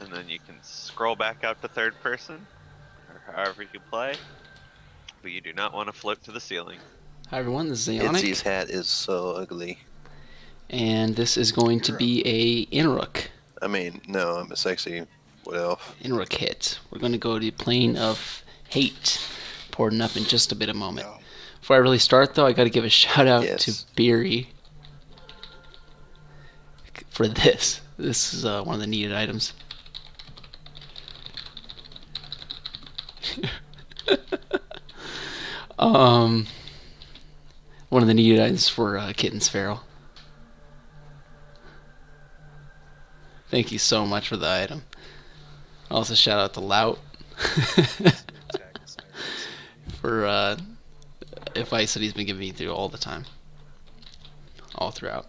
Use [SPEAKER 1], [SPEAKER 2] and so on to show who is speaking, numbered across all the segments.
[SPEAKER 1] and then you can scroll back up to third person, or however you play, but you do not want to float to the ceiling.
[SPEAKER 2] Hi everyone, this is
[SPEAKER 3] Itzy's
[SPEAKER 2] Ionic,
[SPEAKER 3] hat is so ugly.
[SPEAKER 2] and this is going to be a Innoruuk
[SPEAKER 3] I mean, no, it's actually what elf?
[SPEAKER 2] Innoruuk hit. We're going to go to the plane of hate, pouring up in just a bit of moment.
[SPEAKER 4] No.
[SPEAKER 2] Before I really start, though, I got to give a shout out to
[SPEAKER 3] Yes.
[SPEAKER 2] Beery for this. This is one of the needed items. One of the needed items for Kitten's Feral. Thank you so much for the item. Also, shout out to Lout for advice that he's been giving me through all the time, all throughout.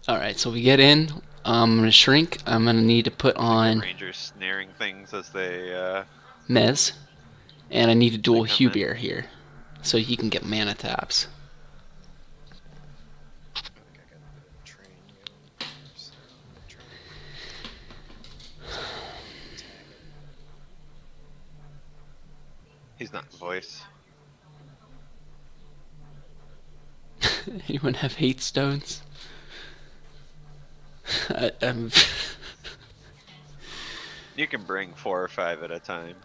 [SPEAKER 2] Alright, so we get in. I'm going to shrink. I'm going to need to put on
[SPEAKER 1] Rangers snaring things as they,
[SPEAKER 2] Mez. And I need to dual
[SPEAKER 1] They come in.
[SPEAKER 2] Hubeer here, so he can get mana taps.
[SPEAKER 4] I think I got the train going first. Train. Tag
[SPEAKER 1] he's not voice.
[SPEAKER 2] Anyone have hate stones? I'm
[SPEAKER 1] You can bring 4 or 5 at a time.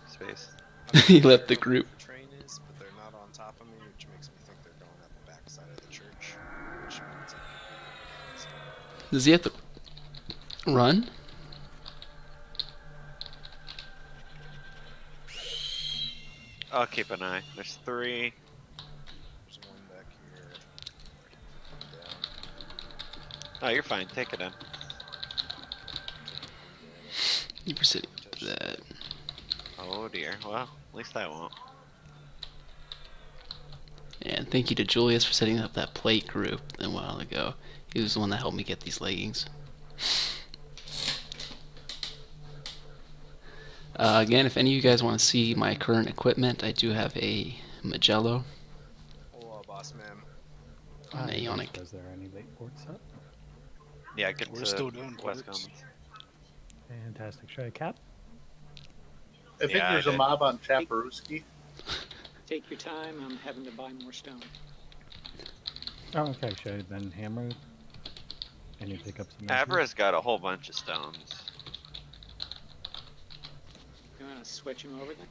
[SPEAKER 1] Space.
[SPEAKER 4] it.
[SPEAKER 2] He left the group.
[SPEAKER 4] The train is, but they're not on top of me, which makes me think they're going up the back side of the church, which means it could be.
[SPEAKER 2] Does he have to run?
[SPEAKER 1] I'll keep an eye. There's 3.
[SPEAKER 4] There's one back here. One down.
[SPEAKER 1] Oh, you're fine. Take it in.
[SPEAKER 2] You proceed to that.
[SPEAKER 1] Oh dear. Well, at least I won't.
[SPEAKER 2] And thank you to Julius for setting up that plate group a while ago. He was the one that helped me get these leggings. Again, if any of you guys want to see my current equipment, I do have a Magello.
[SPEAKER 4] Hello, boss man.
[SPEAKER 2] On Ionic.
[SPEAKER 5] Is there any late ports up?
[SPEAKER 1] Yeah, get
[SPEAKER 4] We're
[SPEAKER 1] to
[SPEAKER 4] still doing
[SPEAKER 1] West
[SPEAKER 4] ports.
[SPEAKER 1] Commons.
[SPEAKER 5] Fantastic. Should I cap?
[SPEAKER 6] I think
[SPEAKER 1] Yeah,
[SPEAKER 6] there's
[SPEAKER 1] I
[SPEAKER 6] a
[SPEAKER 1] did.
[SPEAKER 6] mob on Chaparooski.
[SPEAKER 7] Take your time, I'm having to buy more stone.
[SPEAKER 5] Oh, okay. Should I then hammer? And you pick up some.
[SPEAKER 1] Avra's got a whole bunch of stones.
[SPEAKER 7] You wanna switch him over then?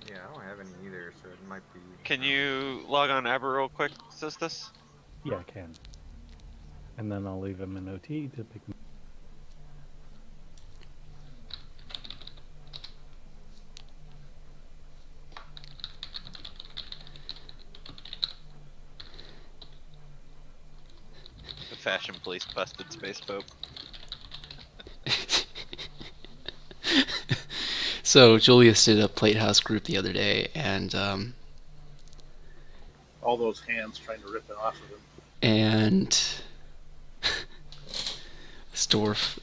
[SPEAKER 8] Yeah, I don't have any either, so it might be.
[SPEAKER 1] Can you log on Abra real quick, Sistus?
[SPEAKER 5] Yeah, I can. And then I'll leave him an OT to pick.
[SPEAKER 1] The fashion police busted Space Pope.
[SPEAKER 2] So Julius did a plate house group the other day, and
[SPEAKER 6] All those hands trying to rip it off of him.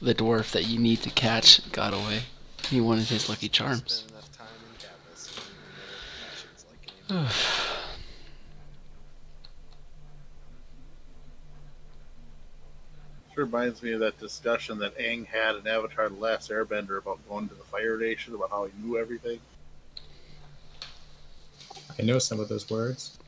[SPEAKER 2] the dwarf that you need to catch got away. He wanted his Lucky Charms.
[SPEAKER 4] Spend enough time in Kappas, so you know what passion's like anymore.
[SPEAKER 6] Sure reminds me of that discussion that Aang had in Avatar The Last Airbender about going to the Fire Nation, about how he knew everything.
[SPEAKER 9] I know some of those words.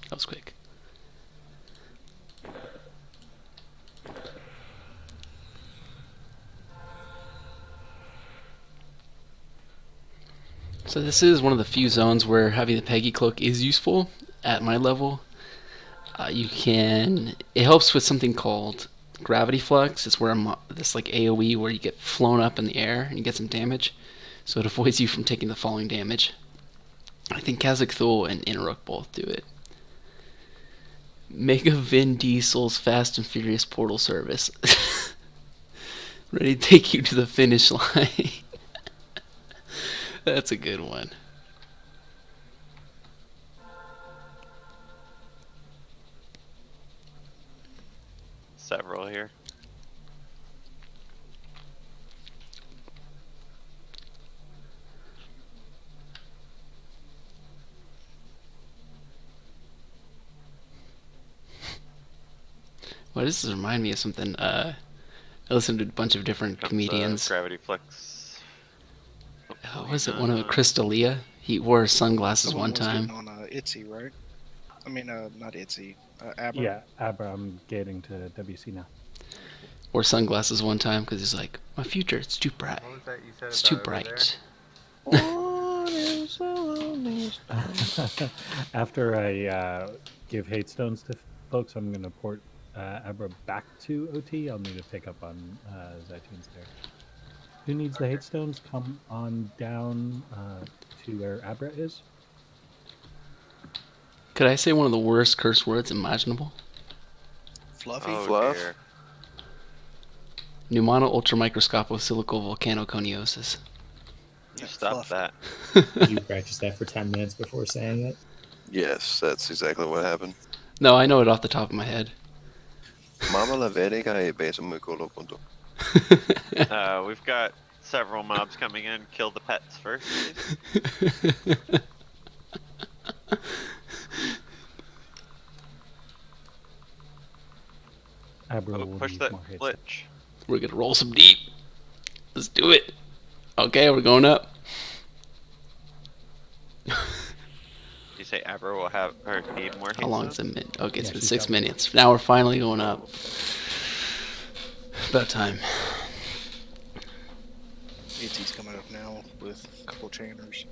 [SPEAKER 2] That was quick. So this is one of the few zones where having the Peggy Cloak is useful at my level. It helps with something called Gravity Flux. It's where this like AoE where you get flown up in the air and you get some damage. So it avoids you from taking the falling damage. I think Kazakh Thul and Innoruuk both do it. Mega Vin Diesel's Fast and Furious Portal Service. Ready to take you to the finish line. That's a good one.
[SPEAKER 1] several here.
[SPEAKER 2] Why does this remind me of something? I listened to a bunch of different
[SPEAKER 1] Comes,
[SPEAKER 2] comedians.
[SPEAKER 1] Gravity Flex.
[SPEAKER 2] Oh, was it one of Crystalia? He wore sunglasses one time.
[SPEAKER 10] On Itsy, right? I mean, not Itsy. Abra.
[SPEAKER 5] Yeah, Abra, I'm getting to WC now.
[SPEAKER 2] Wore sunglasses one time because he's like, my future, it's too bright.
[SPEAKER 8] What was that you said
[SPEAKER 2] It's
[SPEAKER 8] about
[SPEAKER 2] too
[SPEAKER 8] over
[SPEAKER 2] bright.
[SPEAKER 5] After I give hate stones to folks, I'm going to port Abra back to OT. I'll need to pick up on Zytune's there. Who needs the hate stones? Come on down to where Abra is.
[SPEAKER 2] Could I say one of the worst curse words imaginable?
[SPEAKER 10] Fluffy.
[SPEAKER 1] Oh,
[SPEAKER 3] Fluff?
[SPEAKER 1] dear.
[SPEAKER 2] Pneumano ultramicroscoposilicovolcanoconiosis.
[SPEAKER 1] You stop
[SPEAKER 10] Fluff.
[SPEAKER 1] that.
[SPEAKER 9] Did you practice that for 10 minutes before saying it?
[SPEAKER 3] Yes, that's exactly what happened.
[SPEAKER 2] No, I know it off the top of my head.
[SPEAKER 3] Mama la verga e beso muy colo punto.
[SPEAKER 1] We've got several mobs coming in. Kill the pets first, please.
[SPEAKER 5] Abra
[SPEAKER 1] Oh,
[SPEAKER 5] will
[SPEAKER 1] push
[SPEAKER 5] need
[SPEAKER 1] that
[SPEAKER 5] more hate
[SPEAKER 1] glitch.
[SPEAKER 2] We're gonna roll some deep. Let's do it. Okay, we're going up.
[SPEAKER 1] You say Abra will have or need more.
[SPEAKER 2] How long
[SPEAKER 1] haste
[SPEAKER 2] is it? Okay, it's
[SPEAKER 5] Yeah,
[SPEAKER 2] been
[SPEAKER 5] she's
[SPEAKER 2] 6
[SPEAKER 5] got-
[SPEAKER 2] minutes. Now we're finally going up. About time.
[SPEAKER 10] Itsy's coming up now with a couple chainers.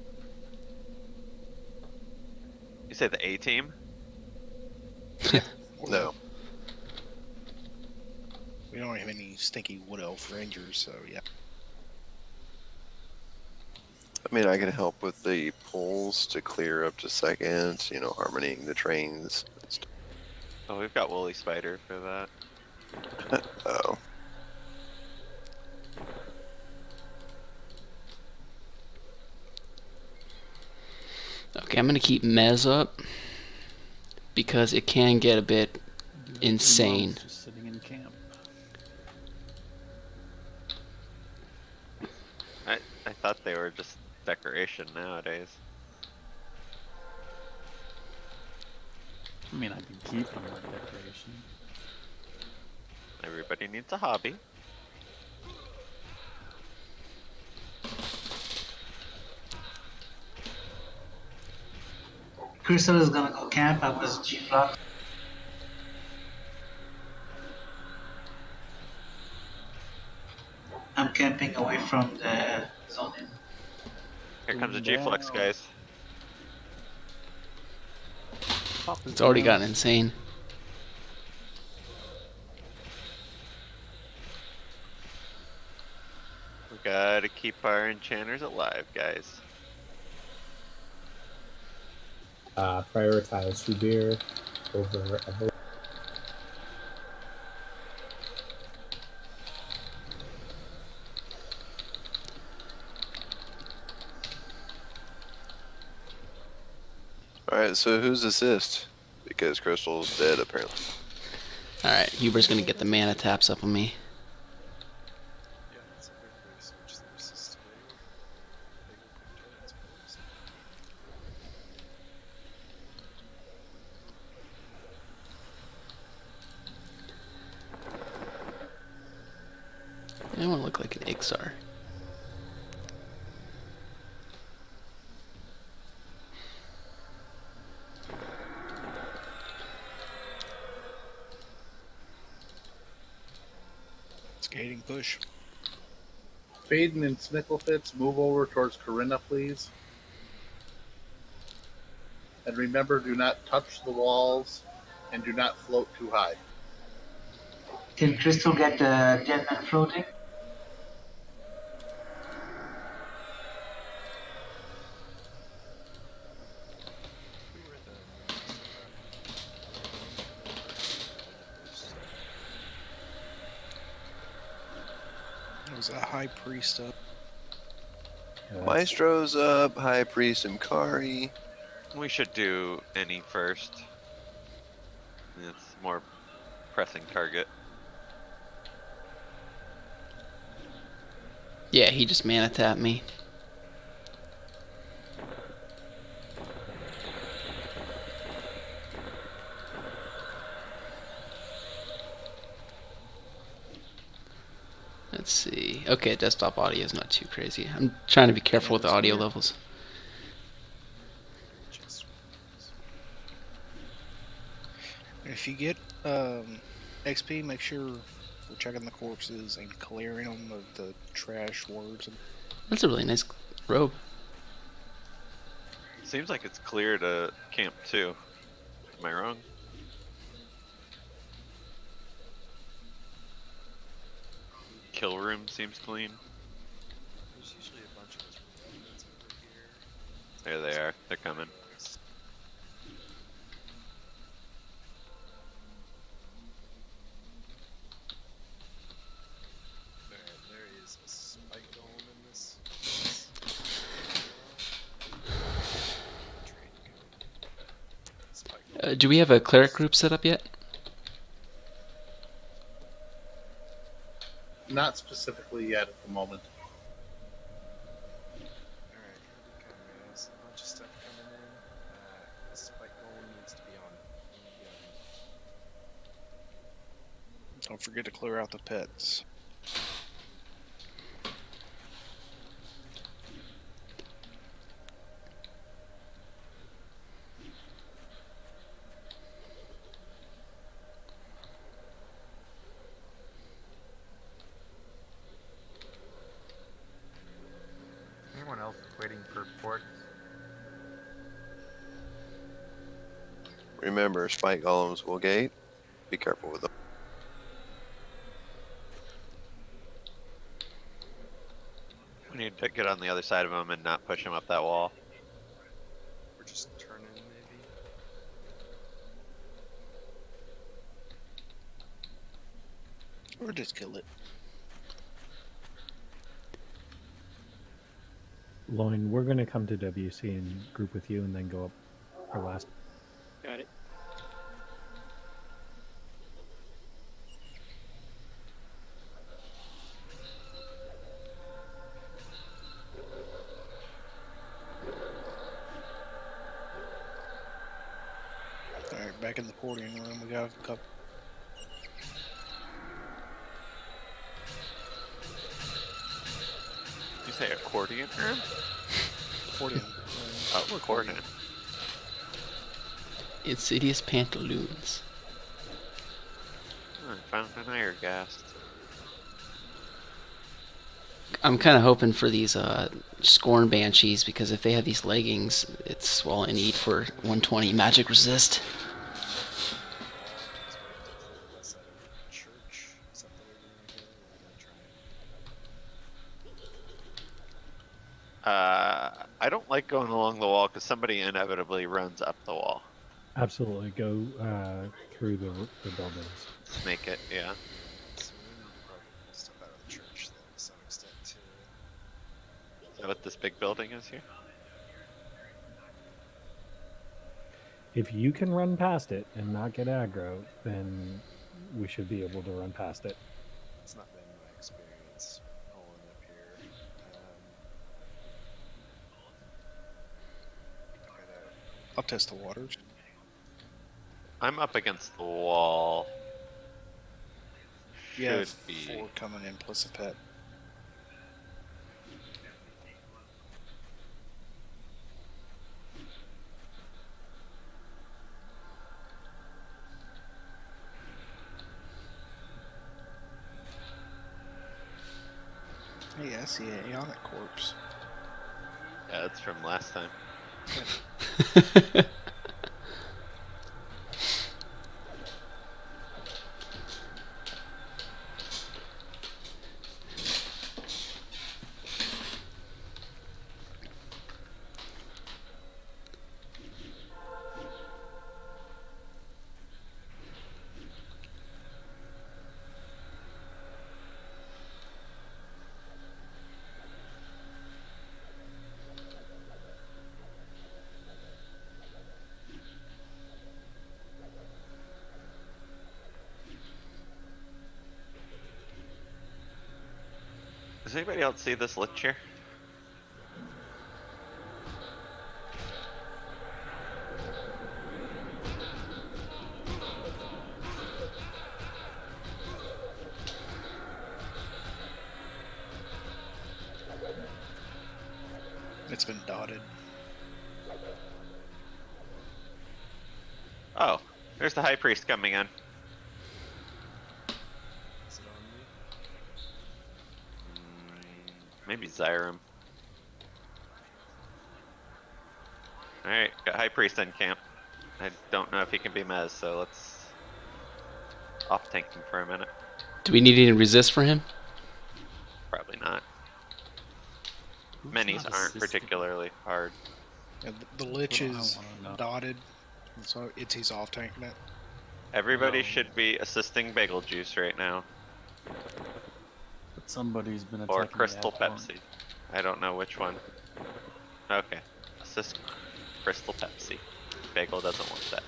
[SPEAKER 1] You say the A team?
[SPEAKER 3] No.
[SPEAKER 10] We don't have any stinky wood elf rangers, so yeah.
[SPEAKER 3] I mean, I can help with the pulls to clear up to seconds, you know, harmonying the trains. and stuff.
[SPEAKER 1] Oh, we've got Woolly Spider for that.
[SPEAKER 3] Oh.
[SPEAKER 2] Okay, I'm gonna keep Mez up because it can get a bit insane.
[SPEAKER 5] Just sitting in camp.
[SPEAKER 1] I thought they were just decoration nowadays.
[SPEAKER 5] I mean, I can keep them like decoration.
[SPEAKER 1] Everybody needs a hobby.
[SPEAKER 11] Crystal is gonna go camp. I was G-Flock. I'm camping away from the zone.
[SPEAKER 1] Here comes a G-Flux, guys.
[SPEAKER 2] It's already gotten insane.
[SPEAKER 1] We gotta keep our enchanters alive, guys.
[SPEAKER 9] Prioritize Rubir over Evelyn.
[SPEAKER 3] Alright, so who's assist? Because Crystal's dead, apparently.
[SPEAKER 2] Alright, Huber's gonna get the mana taps up on me.
[SPEAKER 4] Yeah, that's a good way to switch the resist away. They go for turrets first.
[SPEAKER 2] I want to look like an Ixar.
[SPEAKER 10] Skating push.
[SPEAKER 6] Faden and Snicklefitz, move over towards Corinna, please. And remember, do not touch the walls and do not float too high.
[SPEAKER 11] Can Crystal get the Deadman floating?
[SPEAKER 10] There was a high priest up.
[SPEAKER 5] Yeah,
[SPEAKER 3] Maestro's up, High Priest Imkari.
[SPEAKER 1] We should do any first. It's more pressing target.
[SPEAKER 2] Yeah, he just mana tapped me. Let's see. Okay, desktop audio is not too crazy. I'm trying to be careful with the audio levels.
[SPEAKER 10] If you get XP, make sure we're checking the corpses and clearing them of the trash words.
[SPEAKER 2] That's a really nice robe.
[SPEAKER 1] Seems like it's clear to camp too. Am I wrong? Kill room seems clean.
[SPEAKER 4] There's usually a bunch of us revenants over here.
[SPEAKER 1] There they are. They're coming.
[SPEAKER 4] Alright, there is a spike golem in this. Spike golem.
[SPEAKER 2] Do we have a cleric group set up yet?
[SPEAKER 6] Not specifically yet at the moment.
[SPEAKER 4] Alright, here we come, guys. A bunch of stuff coming in. The spike golem needs to be on E.
[SPEAKER 10] Don't forget to clear out the pets.
[SPEAKER 8] Anyone else waiting for ports?
[SPEAKER 3] Remember, spike golems will gate. Be careful with them.
[SPEAKER 1] We need to get on the other side of them and not push them up that wall.
[SPEAKER 4] We're just turning, maybe.
[SPEAKER 10] Or just kill it.
[SPEAKER 5] Loin, we're gonna come to WC and group with you, and then go up our last.
[SPEAKER 7] Got it.
[SPEAKER 10] Alright, back in the porting room, we got a couple.
[SPEAKER 1] You say accordion room?
[SPEAKER 10] Porting.
[SPEAKER 1] Oh, accordion.
[SPEAKER 2] Insidious pantaloons.
[SPEAKER 1] Oh, I found an iron ghast.
[SPEAKER 2] I'm kind of hoping for these Scorn Banshees, because if they have these leggings, it's all I need for 120 magic resist.
[SPEAKER 4] Church. Is that the way we're gonna go? Or we're gonna try and...
[SPEAKER 1] I don't like going along the wall because somebody inevitably runs up the wall.
[SPEAKER 5] Absolutely, go through the buildings.
[SPEAKER 1] Make it, yeah.
[SPEAKER 4] So we need to probably pull stuff out of the church then to some extent too.
[SPEAKER 1] Is that what this big building is here?
[SPEAKER 5] If you can run past it and not get aggro, then we should be able to run past it.
[SPEAKER 4] It's not been my experience pulling up here.
[SPEAKER 10] I'll test the waters.
[SPEAKER 1] I'm up against the wall.
[SPEAKER 10] You have
[SPEAKER 1] Should be.
[SPEAKER 10] 4 coming in plus a pet. Hey, I see a Aeonic corpse.
[SPEAKER 1] Yeah, that's from last time. Does anybody else see this lit chair?
[SPEAKER 10] It's been dotted.
[SPEAKER 1] Oh, there's the high priest coming in.
[SPEAKER 4] Is it on me?
[SPEAKER 1] Maybe Zyram. Alright, got high priest in camp. I don't know if he can be mez, so let's off tank him for a minute.
[SPEAKER 2] Do we need any resist for him?
[SPEAKER 1] Probably not.
[SPEAKER 12] Who's
[SPEAKER 1] Minis
[SPEAKER 12] not
[SPEAKER 1] aren't
[SPEAKER 12] assisting?
[SPEAKER 1] particularly hard.
[SPEAKER 10] Yeah, the lich
[SPEAKER 12] That's what I
[SPEAKER 10] is
[SPEAKER 12] wanna know.
[SPEAKER 10] dotted, so he's off tanking it.
[SPEAKER 1] Everybody
[SPEAKER 12] No.
[SPEAKER 1] should be assisting Bagel Juice right now.
[SPEAKER 12] But somebody's been attacking
[SPEAKER 1] Or
[SPEAKER 12] the
[SPEAKER 1] Crystal
[SPEAKER 12] Avalon.
[SPEAKER 1] Pepsi. I don't know which one. Okay. Assist Crystal Pepsi. Bagel doesn't want that.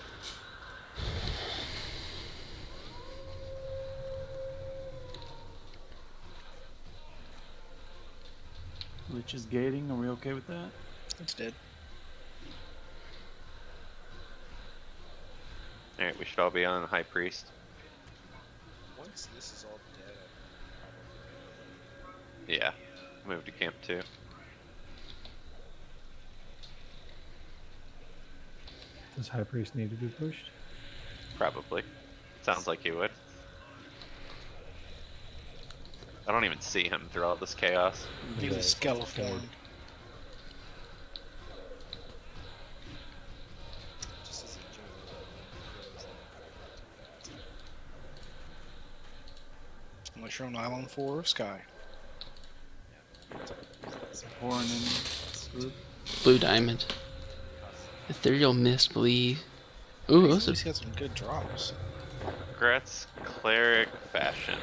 [SPEAKER 12] Lich is gating. Are we okay with that?
[SPEAKER 10] It's dead.
[SPEAKER 1] Alright, we should all be on High Priest.
[SPEAKER 4] Once this is all dead, I probably.
[SPEAKER 1] Yeah. Move to camp 2.
[SPEAKER 5] Does High Priest need to be pushed?
[SPEAKER 1] Probably. Sounds like he would. I don't even see him through all this chaos.
[SPEAKER 10] He was skeleton.
[SPEAKER 4] Just as a general rule, it feels like
[SPEAKER 10] Unless you're on Island 4 or Sky.
[SPEAKER 12] Pouring in group.
[SPEAKER 2] Blue diamond. Ethereal mist, bleed. Ooh, those are
[SPEAKER 10] He's got some good drops.
[SPEAKER 1] Gretz Cleric Fashion.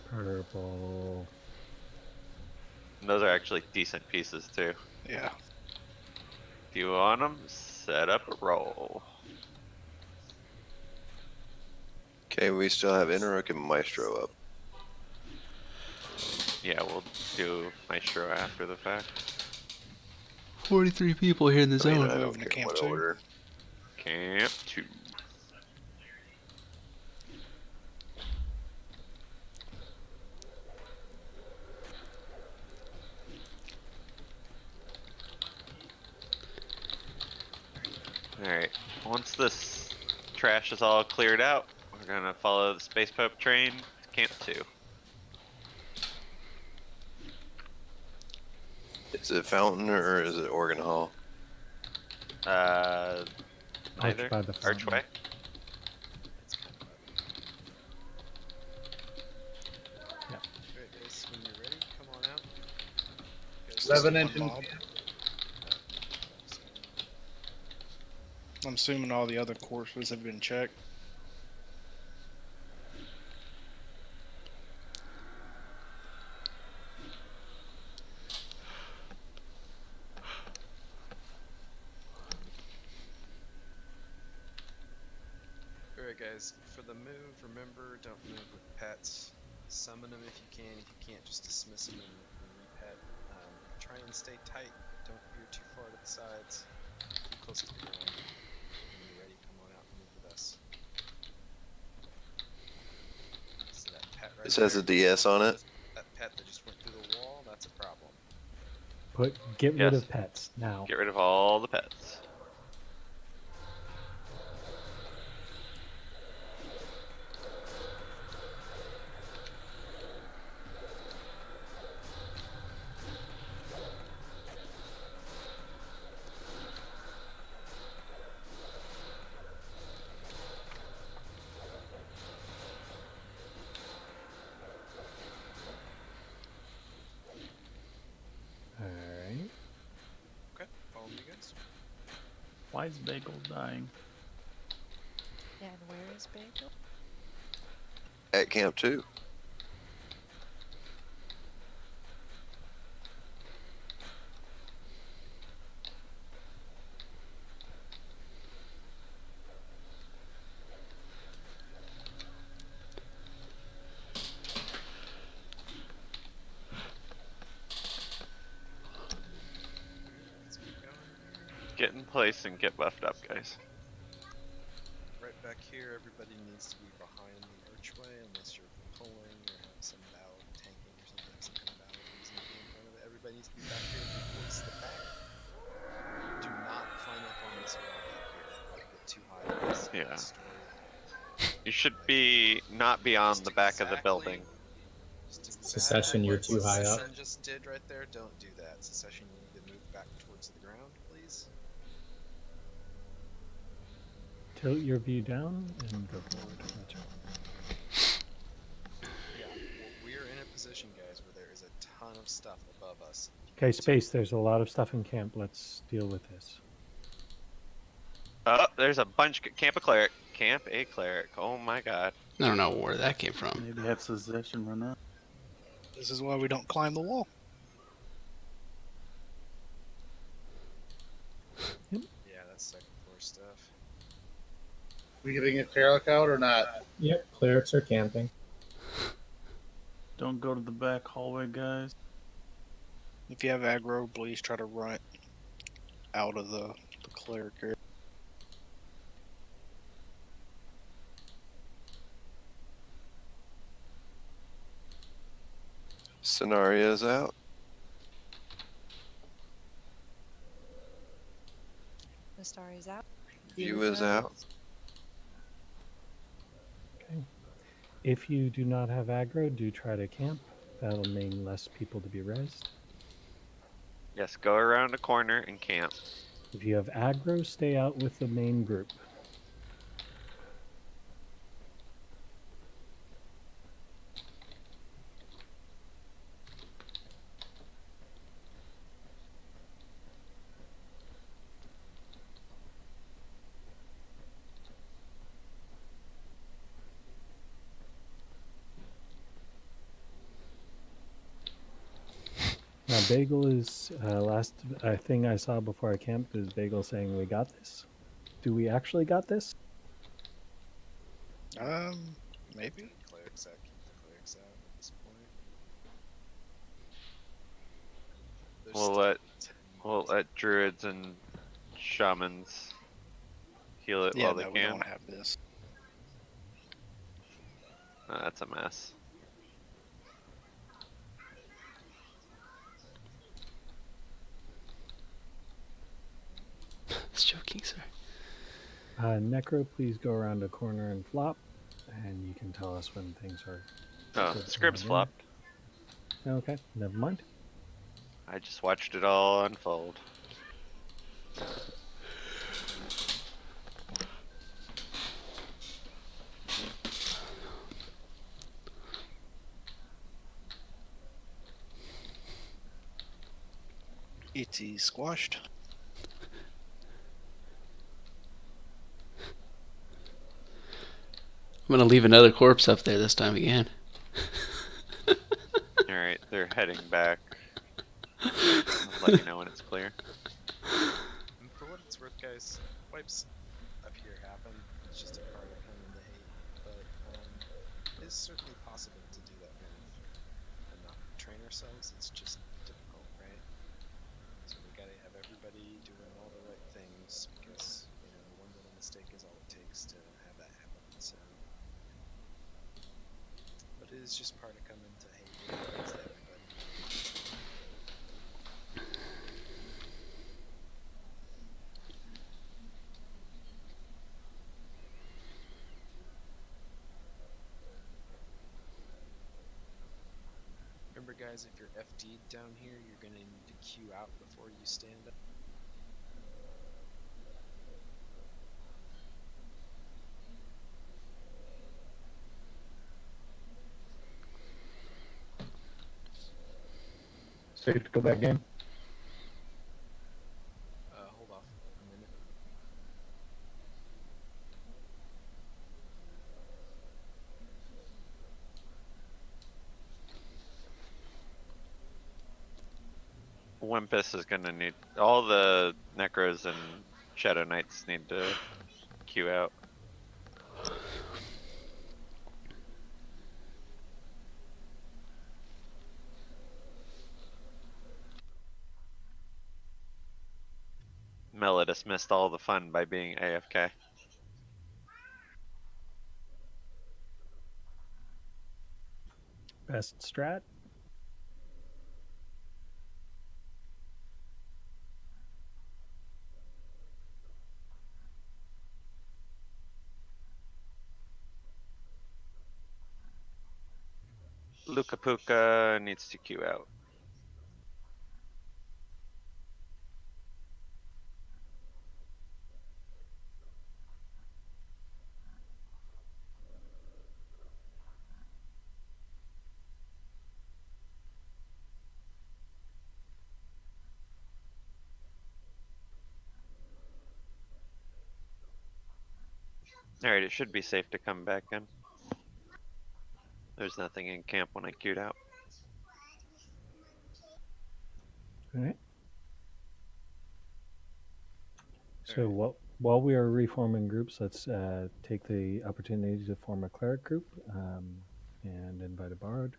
[SPEAKER 5] Purple.
[SPEAKER 1] And those are actually decent pieces too.
[SPEAKER 10] Yeah.
[SPEAKER 1] If you want them, set up a roll.
[SPEAKER 3] Okay, we still have Innoruuk and Maestro up.
[SPEAKER 1] Yeah, we'll do Maestro after the fact.
[SPEAKER 2] 43 people here in the
[SPEAKER 3] I mean,
[SPEAKER 2] zone.
[SPEAKER 3] I don't
[SPEAKER 10] Moving to
[SPEAKER 3] care
[SPEAKER 10] camp
[SPEAKER 3] what
[SPEAKER 10] 2.
[SPEAKER 3] order.
[SPEAKER 1] Camp 2. Alright, once this trash is all cleared out, we're gonna follow the Space Pope train to Camp 2.
[SPEAKER 3] Is it Fountain or is it Organ Hall?
[SPEAKER 1] Neither.
[SPEAKER 5] by the fountain.
[SPEAKER 1] Archway.
[SPEAKER 4] Alright guys, when you're ready, come on out. Guys,
[SPEAKER 6] Revenant
[SPEAKER 10] One
[SPEAKER 6] in
[SPEAKER 10] mob. I'm assuming all the other courses have been checked.
[SPEAKER 4] Alright guys, for the move, remember, don't move with pets. Summon them if you can. If you can't, just dismiss them and re-pet. Try and stay tight. Don't veer too far to the sides. Too close to the ground. When you're ready, come on out and move with us. So that pet right
[SPEAKER 3] This has
[SPEAKER 4] there,
[SPEAKER 3] a DS on it.
[SPEAKER 4] that pet that just went through the wall, that's a problem.
[SPEAKER 5] Get rid
[SPEAKER 1] Yes.
[SPEAKER 5] of pets now.
[SPEAKER 1] Get rid of all the pets.
[SPEAKER 5] Alright.
[SPEAKER 4] Okay, follow me guys.
[SPEAKER 12] Why is Bagel dying?
[SPEAKER 13] Yeah, and where is Bagel?
[SPEAKER 3] At Camp 2.
[SPEAKER 1] Get in place and get buffed up, guys.
[SPEAKER 4] Right back here, everybody needs to be behind the archway unless you're pulling or have some battle tanking or something, some kind of battle reason to be in front of it. Everybody needs to be back here to hoist the back. Do not climb up on this wall back here. It'll get too high.
[SPEAKER 1] Yeah.
[SPEAKER 4] Story.
[SPEAKER 1] You should be not beyond the back of the building.
[SPEAKER 9] Secession, you're too high up.
[SPEAKER 4] Secession just did right there. Don't do that. Secession, you need to move back towards the ground, please.
[SPEAKER 5] Tilt your view down and go forward. Gotcha.
[SPEAKER 4] Yeah, we're in a position, guys, where there is a ton of stuff above us.
[SPEAKER 5] Okay, space. There's a lot of stuff in camp. Let's deal with this.
[SPEAKER 1] Oh, there's a bunch. Camp a cleric. Camp a cleric. Oh my god.
[SPEAKER 2] I don't know where that came from.
[SPEAKER 12] Maybe have Secession run out.
[SPEAKER 10] This is why we don't climb the wall.
[SPEAKER 4] Yeah, that's second floor stuff.
[SPEAKER 6] We getting a cleric out or not?
[SPEAKER 9] Yep, clerics are camping.
[SPEAKER 12] Don't go to the back hallway, guys.
[SPEAKER 10] If you have aggro, please try to run it out of the cleric area.
[SPEAKER 3] Scenarios out.
[SPEAKER 13] The star is out.
[SPEAKER 3] View is out.
[SPEAKER 5] Okay. If you do not have aggro, do try to camp. That'll mean less people to be rezzed.
[SPEAKER 1] Yes, go around a corner and camp.
[SPEAKER 5] If you have aggro, stay out with the main group. Now, Bagel is last thing I saw before I camped is Bagel saying we got this. Do we actually got this?
[SPEAKER 10] Maybe.
[SPEAKER 4] Clerics out. Keep the clerics out at this point. There's
[SPEAKER 1] We'll let druids and shamans heal it
[SPEAKER 10] Yeah,
[SPEAKER 1] while they
[SPEAKER 10] no, we
[SPEAKER 1] can.
[SPEAKER 10] don't have this.
[SPEAKER 1] Oh, that's a mess.
[SPEAKER 2] I was joking, sir.
[SPEAKER 5] Necro, please go around a corner and flop, and you can tell us when things are.
[SPEAKER 1] Oh, scribs flopped.
[SPEAKER 5] Okay, never mind.
[SPEAKER 1] I just watched it all unfold.
[SPEAKER 10] It's squashed.
[SPEAKER 2] I'm gonna leave another corpse up there this time again.
[SPEAKER 1] Alright, they're heading back. I'll let you know when it's clear.
[SPEAKER 4] And for what it's worth, guys, wipes up here happen. It's just a part of coming to hate. But it is certainly possible to do that move and not train ourselves. It's just difficult, right? So we gotta have everybody doing all the right things because, you know, one little mistake is all it takes to have that happen. So, but it is just part of coming to hate. It happens to everybody. Remember, guys, if you're FD'd down here, you're gonna need to queue out before you stand up.
[SPEAKER 9] Safe to go back in.
[SPEAKER 4] Hold off a minute.
[SPEAKER 1] Wimpus is gonna need all the Necros and Shadow Knights need to queue out. Melodus missed all the fun by being AFK.
[SPEAKER 5] Best strat?
[SPEAKER 1] Luka Puka needs to queue out. Alright, it should be safe to come back in. There's nothing in camp when I queued out.
[SPEAKER 5] All right. So while we are reforming groups, let's take the opportunity to form a cleric group and invite a bard,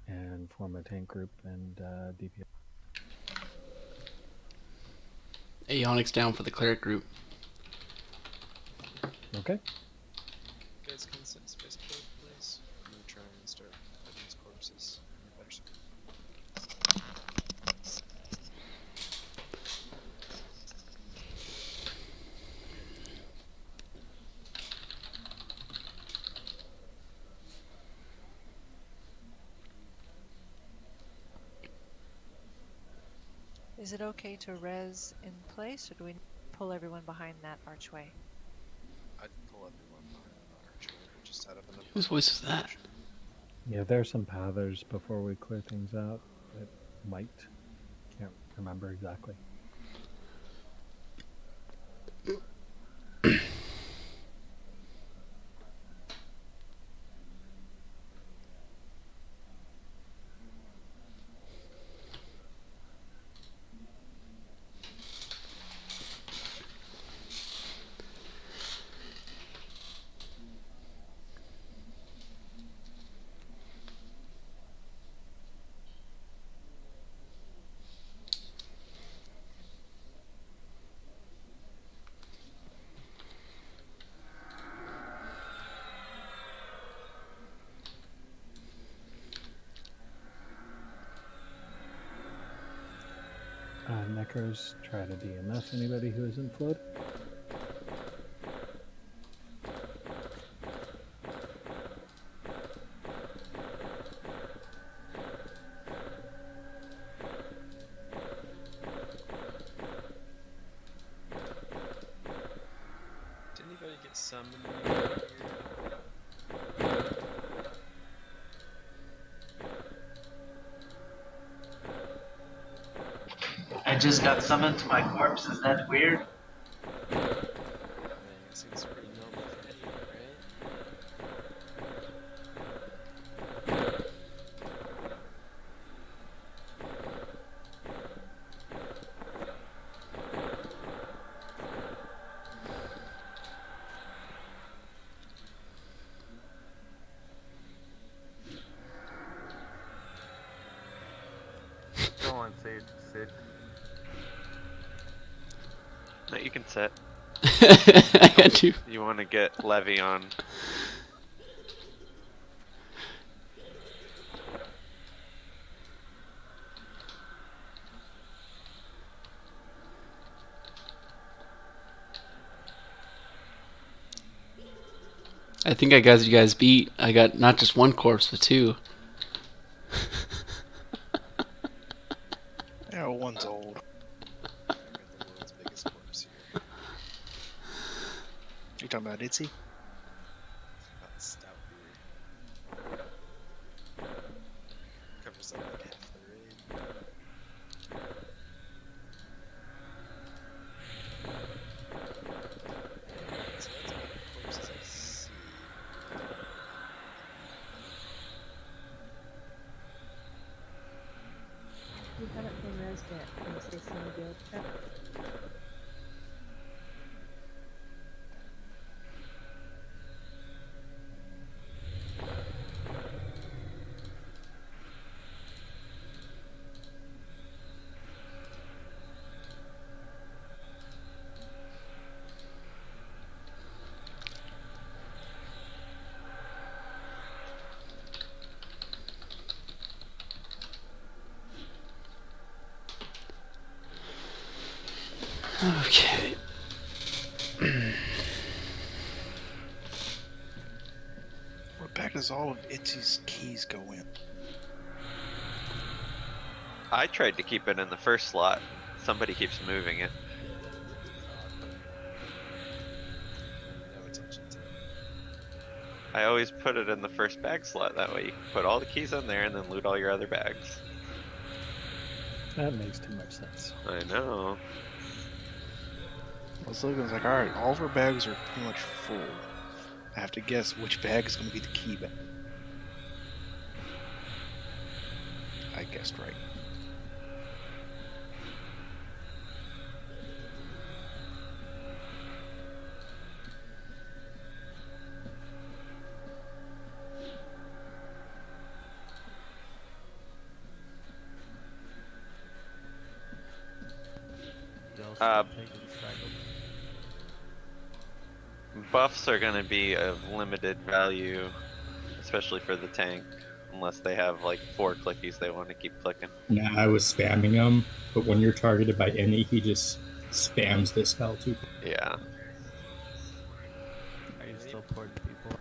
[SPEAKER 5] and form a tank group and DPS.
[SPEAKER 2] Aeonic's down for the cleric group.
[SPEAKER 5] Okay.
[SPEAKER 4] You guys can set space code, please. I'm gonna try and start putting these corpses in a better spot.
[SPEAKER 13] Is it okay to res in place, or do we pull everyone behind that archway?
[SPEAKER 4] I'd pull everyone behind the archway, just out of an
[SPEAKER 2] Whose voice is that?
[SPEAKER 5] Yeah, there's some pathers before we clear things out that might. Can't remember exactly. Neckers, try to DNF anybody who isn't floated.
[SPEAKER 4] Did anybody get summoned here?
[SPEAKER 11] I just got summoned to my corpse. Is that weird?
[SPEAKER 4] I mean, it seems pretty normal for me, right?
[SPEAKER 8] Go on, Sage. Sit.
[SPEAKER 1] No, you can sit.
[SPEAKER 2] I had to.
[SPEAKER 1] You want to get Levy on.
[SPEAKER 2] I think I got you guys beat. I got not just one corpse, but two.
[SPEAKER 10] Yeah, one's old.
[SPEAKER 4] I got the world's biggest corpse here.
[SPEAKER 10] You talking about Itzy?
[SPEAKER 4] About stout beer. Covers up like half the raid. So that's all the corpses I see.
[SPEAKER 13] We haven't been resed yet. Can you say some guild check?
[SPEAKER 2] Okay.
[SPEAKER 10] What bag does all of Itzy's keys go in?
[SPEAKER 1] I tried to keep it in the first slot. Somebody keeps moving it.
[SPEAKER 4] No attention to it.
[SPEAKER 1] I always put it in the first bag slot. That way you can put all the keys in there and then loot all your other bags.
[SPEAKER 5] That makes too much sense.
[SPEAKER 1] I know.
[SPEAKER 10] I was looking, I was like, alright, all of our bags are pretty much full. I have to guess which bag is going to be the key bag. I guessed right.
[SPEAKER 1] Buffs are gonna be of limited value, especially for the tank, unless they have like 4 clickies they want to keep clicking.
[SPEAKER 9] Yeah, I was spamming him, but when you're targeted by any, he just spams this spell too.
[SPEAKER 1] Yeah.
[SPEAKER 8] Are you still porting people?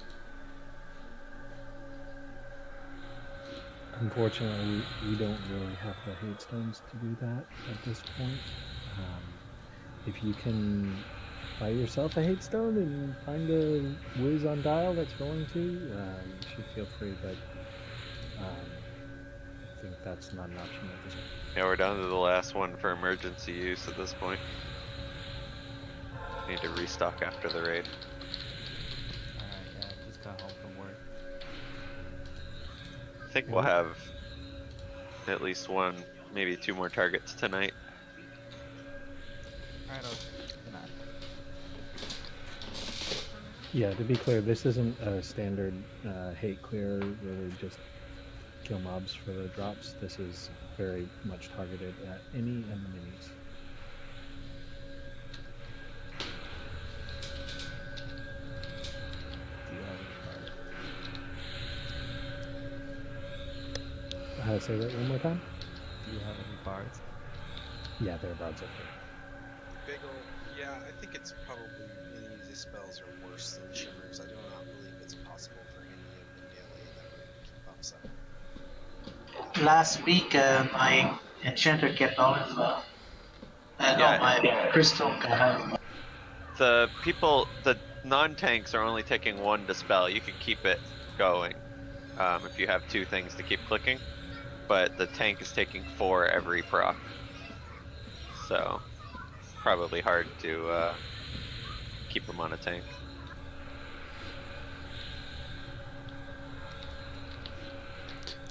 [SPEAKER 5] Unfortunately, we don't really have the hate stones to do that at this point. If you can buy yourself a hate stone and find a whiz on dial that's willing to, you should feel free, but I think that's not an option at this point.
[SPEAKER 1] Yeah, we're down to the last one for emergency use at this point. Need to restock after the raid.
[SPEAKER 8] Alright, yeah, I just got home from work.
[SPEAKER 1] I think we'll have at least 1, maybe 2 more targets tonight.
[SPEAKER 8] Alright, good night.
[SPEAKER 5] Yeah, to be clear, this isn't a standard hate clear where we just kill mobs for the drops. This is very much targeted at any and the minis.
[SPEAKER 8] Do you have any bards?
[SPEAKER 5] Say that one more time?
[SPEAKER 8] Do you have any bards?
[SPEAKER 5] Yeah, there are bards up there.
[SPEAKER 4] Big ol', yeah, I think it's probably any of these spells are worse than Shimmers. I do not believe it's possible for any of them melee that would keep upside.
[SPEAKER 11] Last week, my enchanter kept all of
[SPEAKER 1] Yeah.
[SPEAKER 11] my crystal got out.
[SPEAKER 1] The non-tanks are only taking 1 dispel. You can keep it going if you have 2 things to keep clicking, but the tank is taking 4 every proc. So, probably hard to keep them on a tank.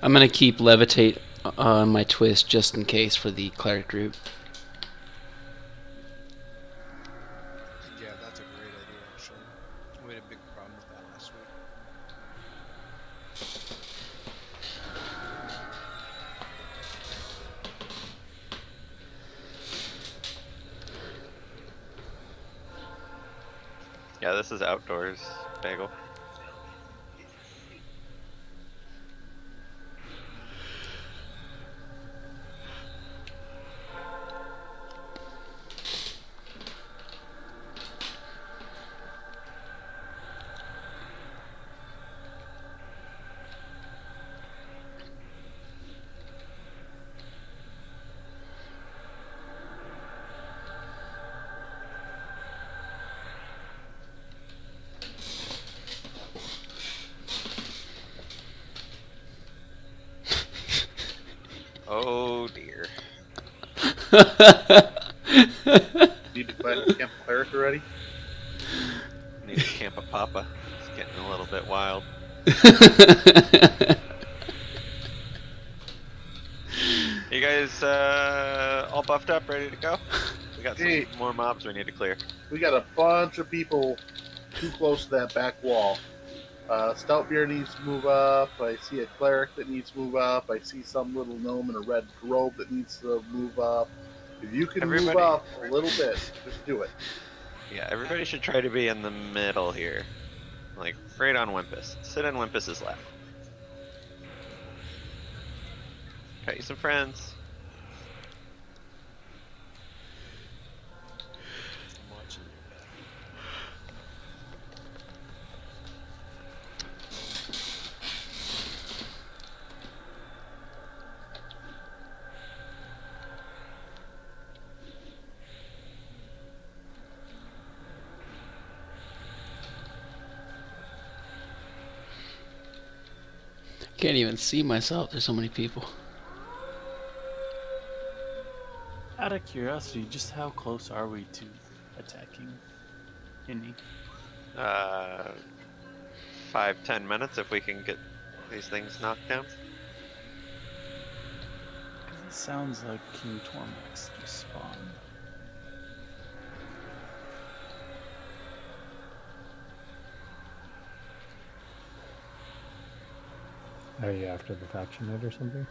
[SPEAKER 2] I'm gonna keep levitate on my twist just in case for the cleric group.
[SPEAKER 4] Yeah, that's a great idea, actually. We had a big problem with that last week.
[SPEAKER 1] Yeah, this is outdoors, Bagel. Oh dear.
[SPEAKER 6] Need to find a camp cleric already?
[SPEAKER 1] Need to camp a papa. It's getting a little bit wild. You guys all buffed up, ready to go? We got some more mobs we need to clear.
[SPEAKER 6] We got a bunch of people too close to that back wall. Stoutbeard needs to move up. I see a cleric that needs to move up. I see some little gnome in a red robe that needs to move up. If you can move up a little bit, just do it.
[SPEAKER 1] Yeah, everybody should try to be in the middle here. Like, right on Wimpus. Sit in Wimpus's lap. Got you some friends.
[SPEAKER 2] Can't even see myself. There's so many people.
[SPEAKER 12] Out of curiosity, just how close are we to attacking Indy?
[SPEAKER 1] 5-10 minutes if we can get these things knocked down.
[SPEAKER 12] Because it sounds like King Tormax just spawned.
[SPEAKER 5] Are you after the faction head or something?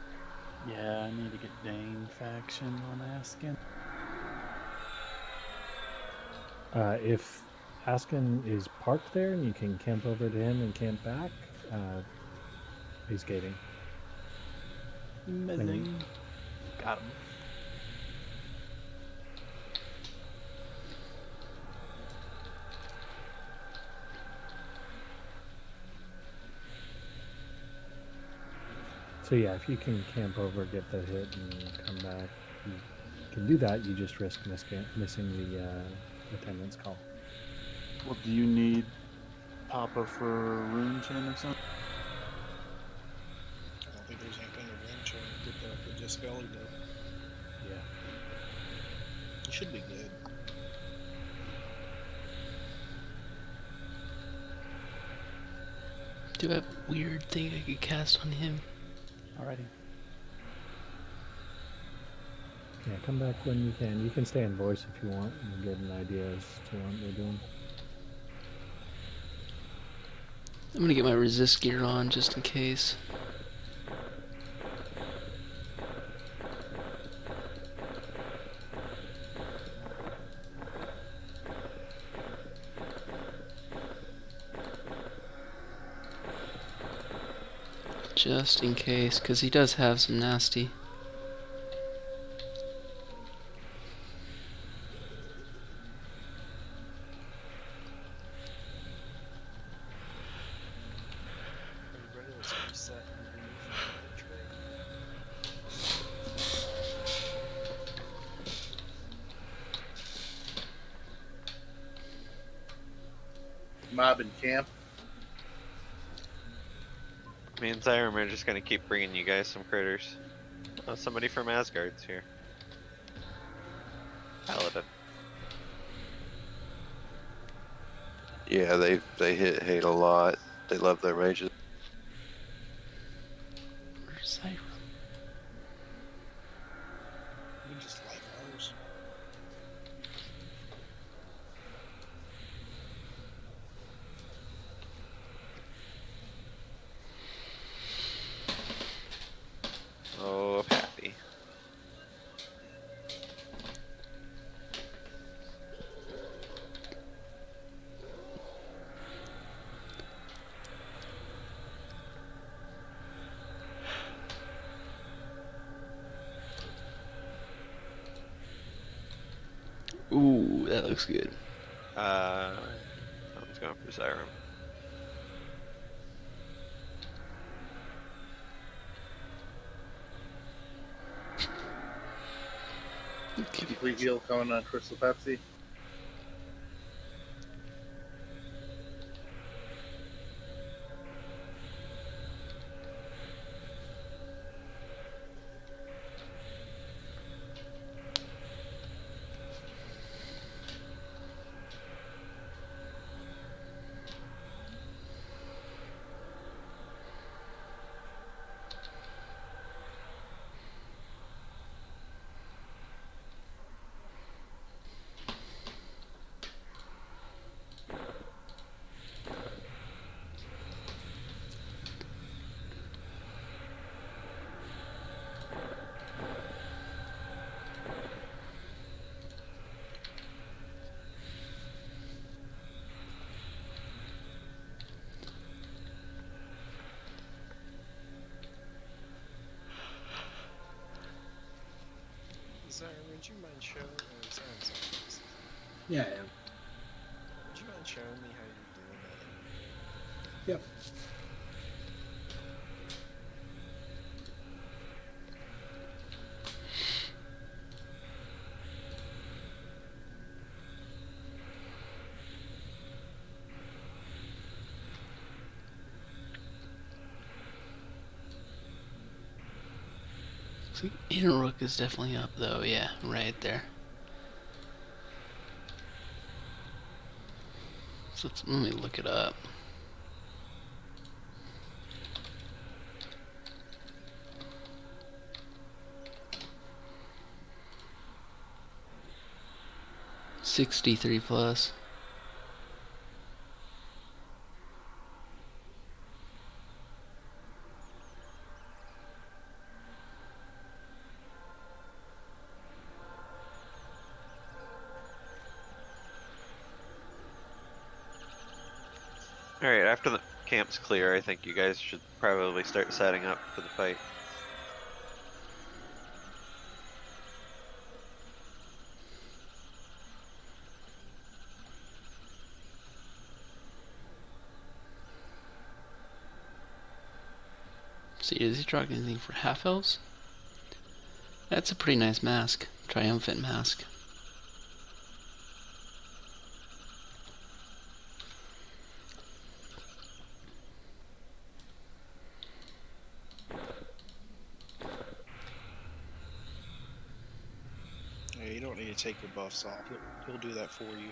[SPEAKER 12] Yeah, I need to get Dane faction on Askin.
[SPEAKER 5] If Askin is parked there and you can camp over to him and camp back, he's gating.
[SPEAKER 12] Amazing. Got him.
[SPEAKER 5] So yeah, if you can camp over, get the hit, and come back, you can do that. You just risk missing the attendance call.
[SPEAKER 12] Well, do you need Papa for rune chain or something?
[SPEAKER 10] I don't think there's anything to run chain with the Dispel he did.
[SPEAKER 5] Yeah.
[SPEAKER 10] It should be good.
[SPEAKER 2] Do I have a weird thing I could cast on him?
[SPEAKER 12] Alrighty.
[SPEAKER 5] Yeah, come back when you can. You can stay in voice if you want and get an idea as to what they're doing.
[SPEAKER 2] I'm gonna get my resist gear on just in case. Just in case, because he does have some nasty.
[SPEAKER 4] Are you ready? Let's reset and remove the tray.
[SPEAKER 6] Mob in camp.
[SPEAKER 1] Me and Zyram are just gonna keep bringing you guys some critters. Oh, somebody from Asgard's here. Paladin.
[SPEAKER 3] Yeah, they hate a lot. They love their mages.
[SPEAKER 2] Where's Zyram?
[SPEAKER 10] We just like ours.
[SPEAKER 1] Oh, Pappy.
[SPEAKER 2] Ooh, that looks good.
[SPEAKER 1] I was going for Zyram.
[SPEAKER 6] Complete heal coming on Crystal Pepsi.
[SPEAKER 4] Zyram, would you mind showing? Zyram's on this.
[SPEAKER 14] Yeah, I am.
[SPEAKER 4] Would you mind showing me how you're doing that?
[SPEAKER 14] Yep.
[SPEAKER 2] So Innoruuk is definitely up though, yeah, right there. So let me look it up. $63 plus.
[SPEAKER 1] Alright, after the camp's clear, I think you guys should probably start setting up for the fight.
[SPEAKER 2] See, does he draw anything for half elves? That's a pretty nice mask. Triumphant mask.
[SPEAKER 10] Yeah, you don't need to take your buffs off. He'll do that for you.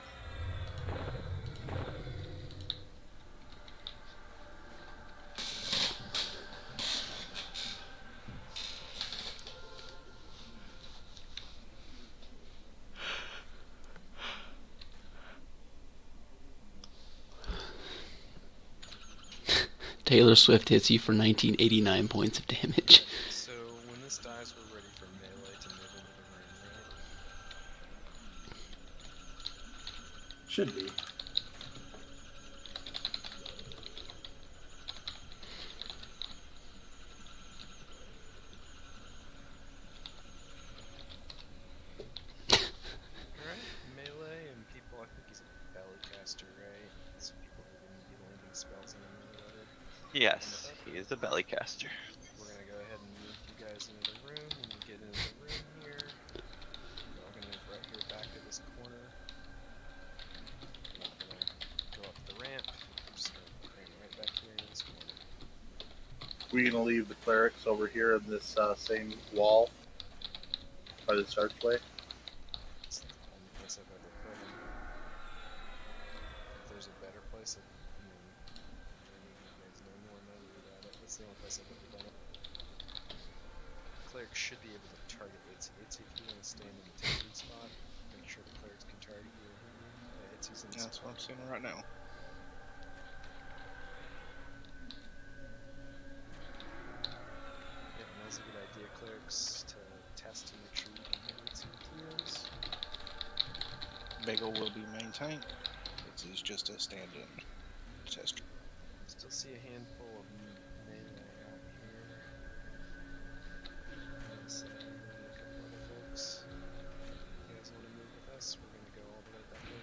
[SPEAKER 2] Taylor Swift hits you for 1989 points of damage.
[SPEAKER 4] So when this dies, we're ready for melee to move into the room, right?
[SPEAKER 9] Should be.
[SPEAKER 4] Alright, melee and people, I think he's a belly caster, right? So people who are going to be landing spells on him or whatever.
[SPEAKER 1] Yes, he is a belly caster.
[SPEAKER 4] We're going to go ahead and move you guys into the room. When you get into the room here, we're all going to move right here back to this corner. We're not going to go up the ramp. We're just going to bring right back here into this corner.
[SPEAKER 6] We're gonna leave the clerics over here in this same wall by this archway.
[SPEAKER 4] It's the only place I've ever put him. If there's a better place, I mean, any of you guys know more than I do about it. That's the only place I've ever done it. Cleric should be able to target Itzy. Itzy, if you want to stand in the target spot, make sure the clerics can target you or hit you. Yeah, Itzy's in the
[SPEAKER 10] That's
[SPEAKER 4] spot.
[SPEAKER 10] what I'm seeing right now.
[SPEAKER 4] Yeah, now's a good idea, clerics, to test and make sure you can hit Itzy with heals.
[SPEAKER 10] Bagel will be maintained. Itzy's just a stand-in tester.
[SPEAKER 4] Still see a handful of melee out here. Yes, maybe a couple other folks. You guys want to move with us? We're going to go all the way back in.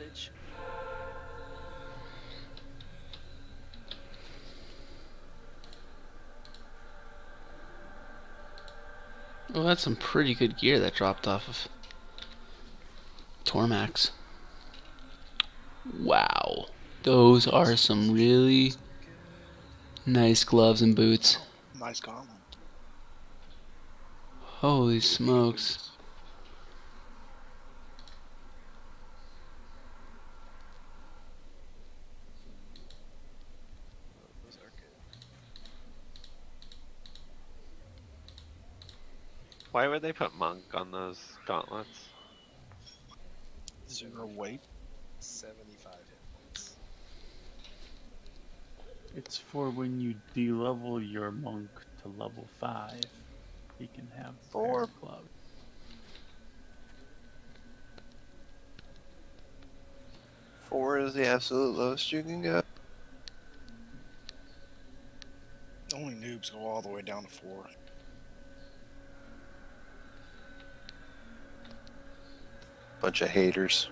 [SPEAKER 13] Village.
[SPEAKER 2] Well, that's some pretty good gear that dropped off of Tormax. Wow. Those are some really nice gloves and boots.
[SPEAKER 10] Nice gauntlet.
[SPEAKER 2] Holy smokes.
[SPEAKER 4] Those are good.
[SPEAKER 1] Why would they put monk on those gauntlets?
[SPEAKER 10] 0 weight.
[SPEAKER 4] 75 hit points.
[SPEAKER 12] It's for when you de-level your monk to level 5. He can have the
[SPEAKER 10] 4.
[SPEAKER 12] club.
[SPEAKER 3] 4 is the absolute lowest you can go.
[SPEAKER 10] Only noobs go all the way down to 4.
[SPEAKER 3] Bunch of haters.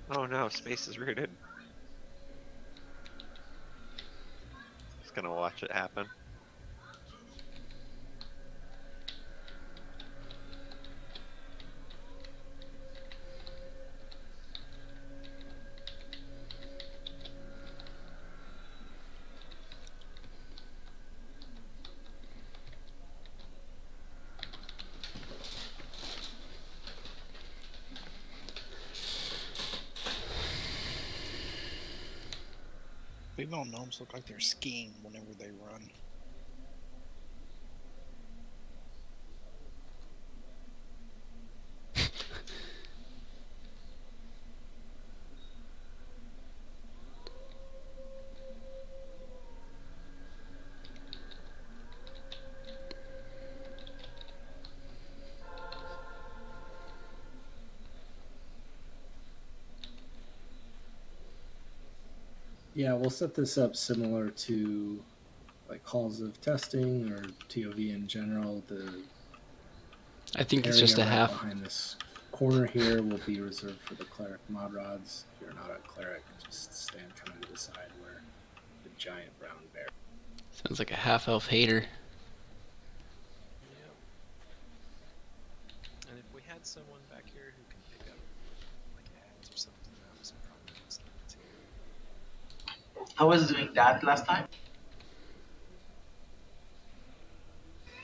[SPEAKER 1] Oh no, space is rooted. Just gonna watch it happen.
[SPEAKER 10] Female gnomes look like they're skiing whenever they run.
[SPEAKER 14] Yeah, we'll set this up similar to like halls of testing or TOV in general. The
[SPEAKER 2] I think it's
[SPEAKER 14] area
[SPEAKER 2] just a
[SPEAKER 14] right
[SPEAKER 2] half.
[SPEAKER 14] behind this corner here will be reserved for the cleric mod rods. If you're not a cleric, just stand kind of to the side where the giant brown bear.
[SPEAKER 2] Sounds like a half elf hater.
[SPEAKER 4] Yep. And if we had someone back here who can pick up like ads or something, that was probably just too.
[SPEAKER 11] I was doing that last time.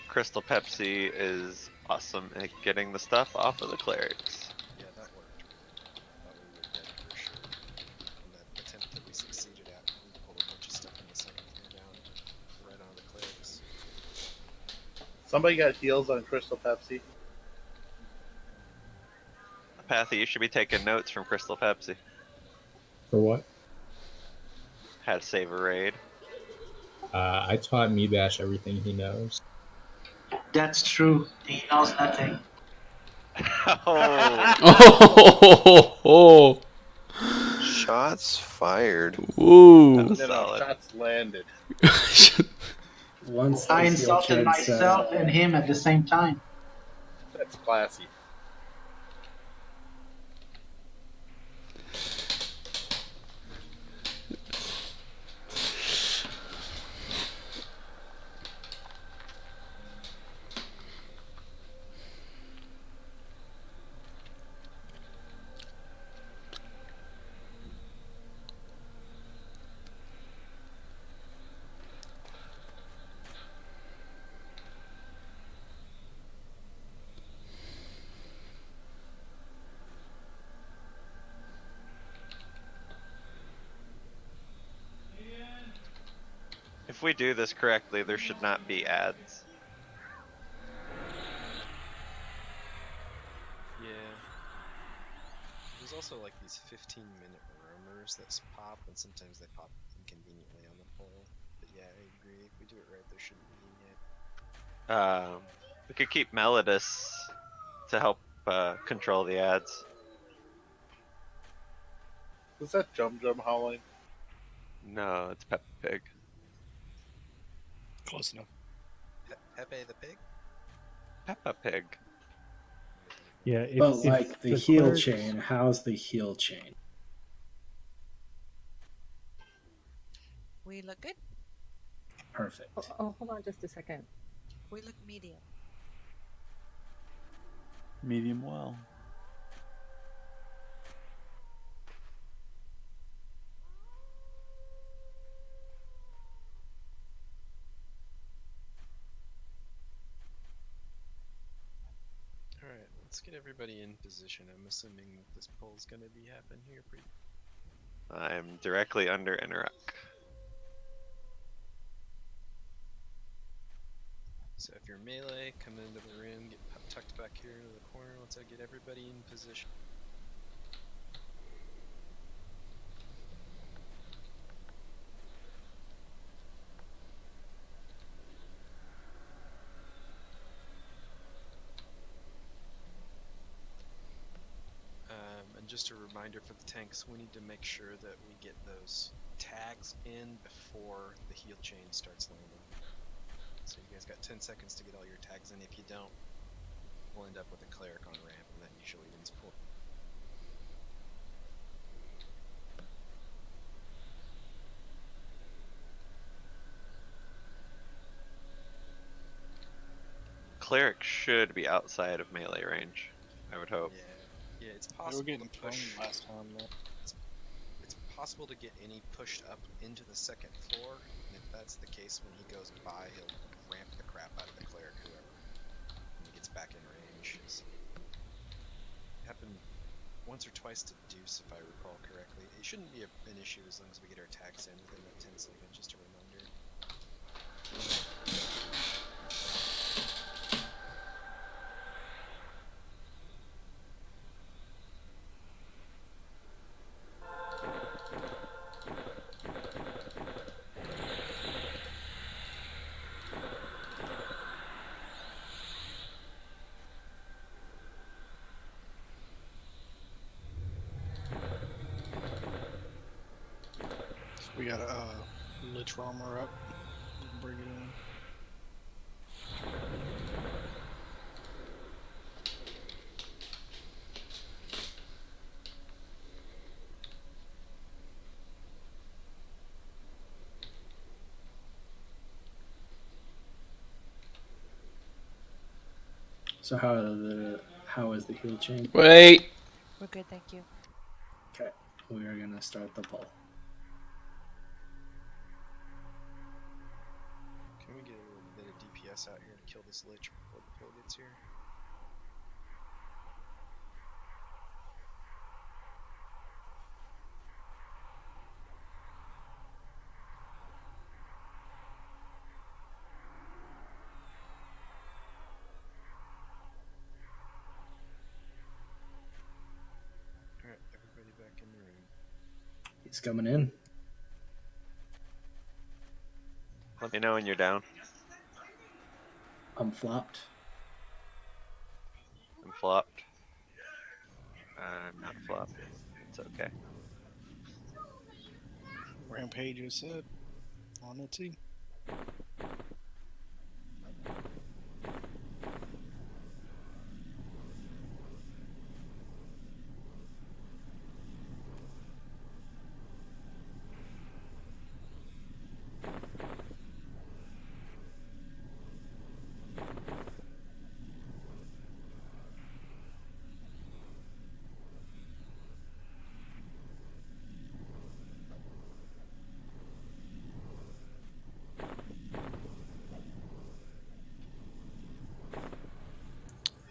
[SPEAKER 1] Crystal Pepsi is awesome at getting the stuff off of the clerics.
[SPEAKER 4] Yeah, that worked. Thought we were dead for sure. On that attempt that we succeeded at, we pulled a bunch of stuff from the second floor down, right on the clerics.
[SPEAKER 6] Somebody got heals on Crystal Pepsi.
[SPEAKER 1] Pathy, you should be taking notes from Crystal Pepsi.
[SPEAKER 9] For what?
[SPEAKER 1] How to save a raid.
[SPEAKER 9] I taught Mebash everything he knows.
[SPEAKER 11] That's true. He knows nothing.
[SPEAKER 2] Oh.
[SPEAKER 3] Shots fired.
[SPEAKER 2] Ooh.
[SPEAKER 6] No, shots landed.
[SPEAKER 14] Once
[SPEAKER 11] I
[SPEAKER 14] the
[SPEAKER 11] insulted
[SPEAKER 14] heel chain
[SPEAKER 11] myself
[SPEAKER 14] set,
[SPEAKER 11] and him at the same time.
[SPEAKER 6] That's classy.
[SPEAKER 1] If we do this correctly, there should not be ads.
[SPEAKER 4] Yeah. There's also like these 15-minute roamers that pop, and sometimes they pop inconveniently on the pole. But yeah, I agree. If we do it right, there shouldn't be any.
[SPEAKER 1] We could keep Melodus to help control the ads.
[SPEAKER 6] Was that Jum Jum howling?
[SPEAKER 1] No, it's Peppa Pig.
[SPEAKER 10] Close enough.
[SPEAKER 4] Pepe the pig?
[SPEAKER 1] Peppa Pig.
[SPEAKER 5] Yeah, if,
[SPEAKER 14] but
[SPEAKER 5] if
[SPEAKER 14] like the heel
[SPEAKER 5] clerics-
[SPEAKER 14] chain, how's the heel chain?
[SPEAKER 13] We look good.
[SPEAKER 14] Perfect.
[SPEAKER 15] Oh, hold on just a second.
[SPEAKER 13] We look medium.
[SPEAKER 12] Medium well.
[SPEAKER 4] Alright, let's get everybody in position. I'm assuming that this poll's gonna be happening here pretty.
[SPEAKER 1] I'm directly under Innoruuk.
[SPEAKER 4] So if you're melee, come into the room, get tucked back here into the corner once I get everybody in position. And just a reminder for the tanks, we need to make sure that we get those tags in before the heal chain starts landing. So you guys got 10 seconds to get all your tags in. If you don't, we'll end up with a cleric on ramp, and that usually wins pool.
[SPEAKER 1] Cleric should be outside of melee range, I would hope.
[SPEAKER 4] Yeah, it's
[SPEAKER 10] They
[SPEAKER 4] possible.
[SPEAKER 10] were getting
[SPEAKER 4] to
[SPEAKER 10] thrown
[SPEAKER 4] push.
[SPEAKER 10] last time, though.
[SPEAKER 4] It's possible to get any pushed up into the second floor, and if that's the case, when he goes by, he'll ramp the crap out of the cleric, whoever, when he gets back in range. It's happened once or twice to Deuce, if I recall correctly. It shouldn't be an issue as long as we get our attacks in within that 10 seconds, just a reminder.
[SPEAKER 10] We got a Lich Armor up. We can bring it in.
[SPEAKER 14] So how is the heal chain?
[SPEAKER 2] Wait.
[SPEAKER 13] We're good, thank you.
[SPEAKER 14] Okay, we are gonna start the pull.
[SPEAKER 4] Can we get a little bit of DPS out here to kill this Lich before the pill gets here? Alright, everybody back in the room.
[SPEAKER 14] He's coming in.
[SPEAKER 1] Let me know when you're down.
[SPEAKER 14] I'm flopped.
[SPEAKER 1] I'm flopped. I'm not flopped. It's okay.
[SPEAKER 10] Rampage is set on the team.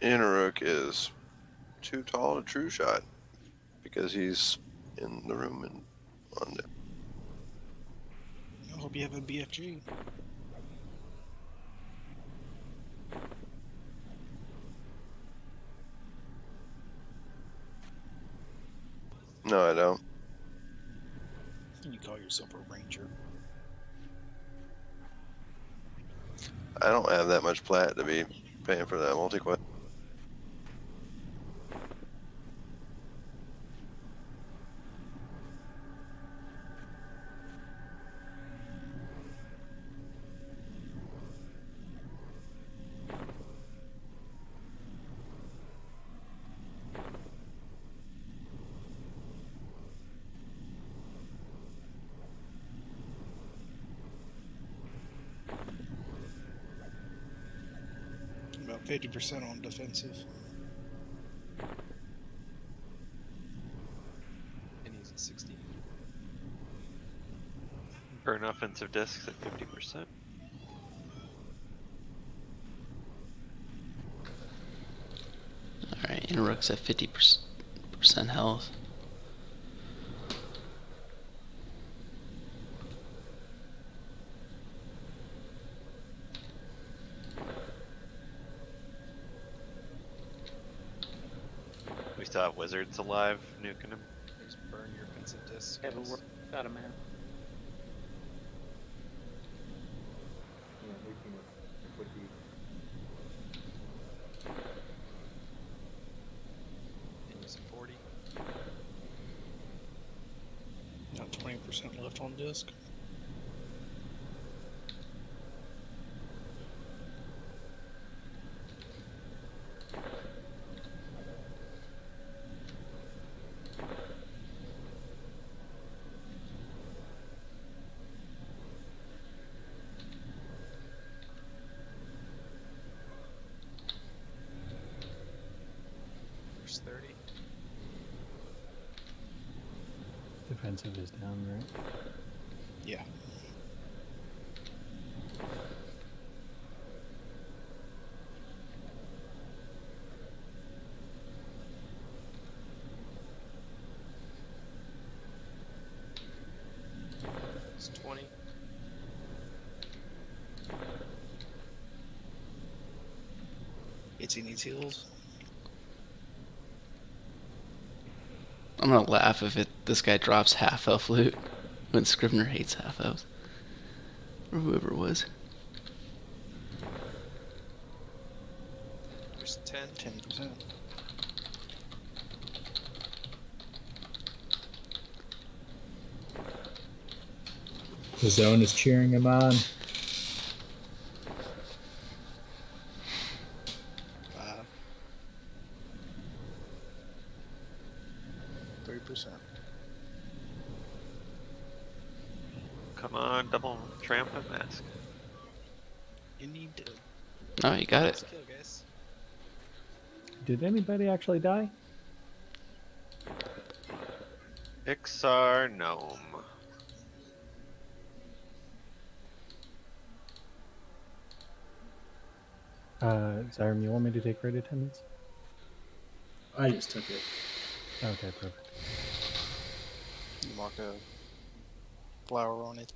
[SPEAKER 3] Innoruuk is too tall a true shot because he's in the room and on the.
[SPEAKER 10] I hope you have a BFG.
[SPEAKER 3] No, I don't.
[SPEAKER 10] You call yourself a ranger.
[SPEAKER 3] I don't have that much plat to be paying for that multi-quest.
[SPEAKER 10] About 50% on defensive.
[SPEAKER 4] And he's at 60.
[SPEAKER 1] Burn offensive discs at 50%.
[SPEAKER 2] Alright, Innoruuk's at 50% health.
[SPEAKER 1] We still have wizards alive, nuking him.
[SPEAKER 4] Just burn your offensive disc.
[SPEAKER 7] Haven't worked out a man.
[SPEAKER 4] And he's at 40.
[SPEAKER 10] Got 20% left on disc.
[SPEAKER 4] There's 30.
[SPEAKER 5] Defensive is down, right?
[SPEAKER 10] Yeah.
[SPEAKER 4] 20.
[SPEAKER 10] Itsy needs heals.
[SPEAKER 2] I'm gonna laugh if this guy drops half elf loot when Scrivener hates half elves. Or whoever it was.
[SPEAKER 4] There's 10.
[SPEAKER 10] 10%.
[SPEAKER 9] The zone is cheering him on.
[SPEAKER 10] 3%.
[SPEAKER 1] Come on, double tramp and mask.
[SPEAKER 10] You need to.
[SPEAKER 2] Oh, you got it.
[SPEAKER 4] Nice kill, guys.
[SPEAKER 5] Did anybody actually die?
[SPEAKER 1] Ixar Gnome.
[SPEAKER 5] Zyram, you want me to take raid attendance?
[SPEAKER 14] I just took it.
[SPEAKER 5] Okay, perfect.
[SPEAKER 10] You mark a flower on it.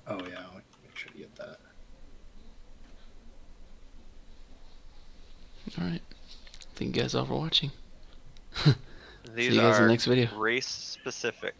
[SPEAKER 14] Oh yeah, I'll make sure to get that.
[SPEAKER 2] Alright. Thank you guys all for watching.
[SPEAKER 1] These
[SPEAKER 2] See you guys in
[SPEAKER 1] are
[SPEAKER 2] the next video.
[SPEAKER 1] race specific.